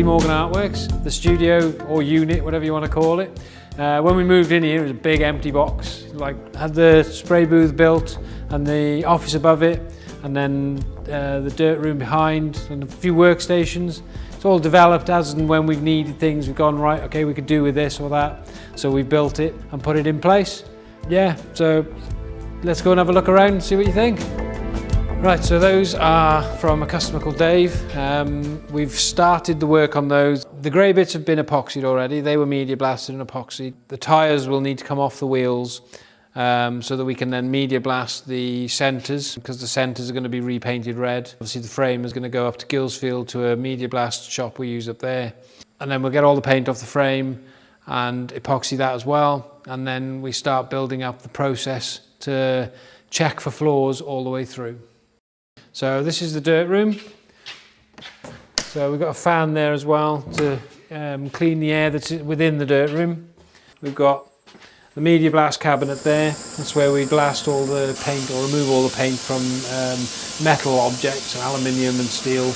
Lee Morgan Artworx, the studio or unit, whatever you want to call it. When we moved in here, it was a big empty box. Had the spray booth built and the office above it, and then the dirt room behind and a few workstations. It's all developed as and when we've needed things. We've gone, right, okay, we could do with this or that. So we built it and put it in place. Yeah, so let's go and have a look around and see what you think. Right, so those are from a customer called Dave. We've started the work on those. The grey bits have been epoxied already. They were media blasted and epoxied. The tyres will need to come off the wheels so that we can then media blast the centres, because the centres are going to be repainted red. Obviously the frame is going to go up to Gillsfield to a media blast shop we use up there. And then we'll get all the paint off the frame and epoxy that as well. And then we start building up the process to check for flaws all the way through. So this is the dirt room. So we've got a fan there as well to clean the air that's within the dirt room. We've got the media blast cabinet there. That's where we blast all the paint or remove all the paint from metal objects, aluminium and steel,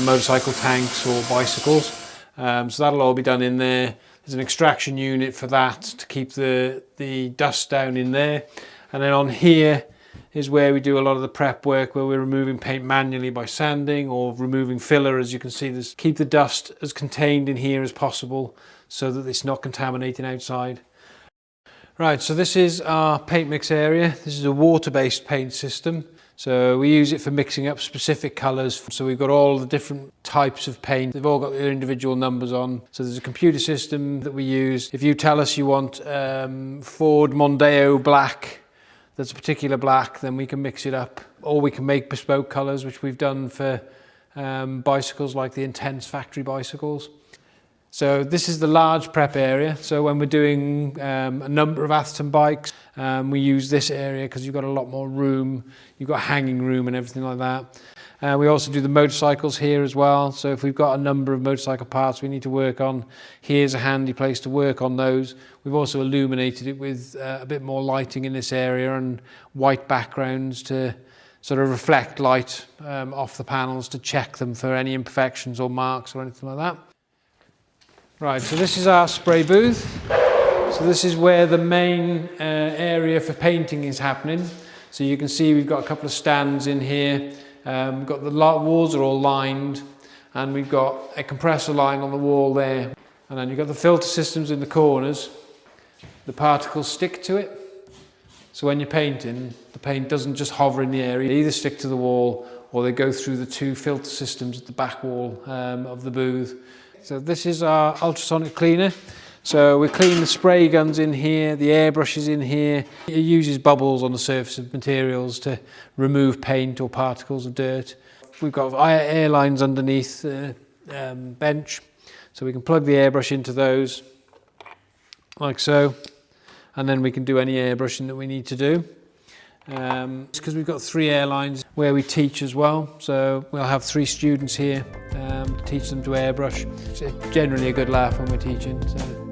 motorcycle tanks or bicycles. So that'll all be done in there. There's an extraction unit for that to keep the dust down in there. And then on here is where we do a lot of the prep work, where we're removing paint manually by sanding or removing filler. As you can see, keep the dust as contained in here as possible so that it's not contaminating outside. Right, so this is our paint mix area. This is a water-based paint system. So we use it for mixing up specific colours. So we've got all the different types of paint. They've all got their individual numbers on. So there's a computer system that we use. If you tell us you want Ford Mondeo black, that's a particular black, then we can mix it up. Or we can make bespoke colours, which we've done for bicycles like the Intense factory bicycles. So this is the large prep area. So when we're doing a number of Atherton bikes, we use this area because you've got a lot more room. You've got hanging room and everything like that. We also do the motorcycles here as well. So if we've got a number of motorcycle parts we need to work on, here's a handy place to work on those. We've also illuminated it with a bit more lighting in this area and white backgrounds to sort of reflect light off the panels to check them for any imperfections or marks or anything like that. Right, so this is our spray booth. So this is where the main area for painting is happening. So you can see we've got a couple of stands in here. We've got the walls are all lined, and we've got a compressor line on the wall there. And then you've got the filter systems in the corners. The particles stick to it. So when you're painting, the paint doesn't just hover in the air. They either stick to the wall or they go through the two filter systems at the back wall of the booth. So this is our ultrasonic cleaner. So we clean the spray guns in here, the airbrushes in here. It uses bubbles on the surface of materials to remove paint or particles of dirt. We've got air lines underneath the bench, so we can plug the airbrush into those, like so, and then we can do any airbrushing that we need to do. It's because we've got 3 airlines where we teach as well, so we'll have 3 students here to teach them to airbrush. It's generally a good laugh when we're teaching. So.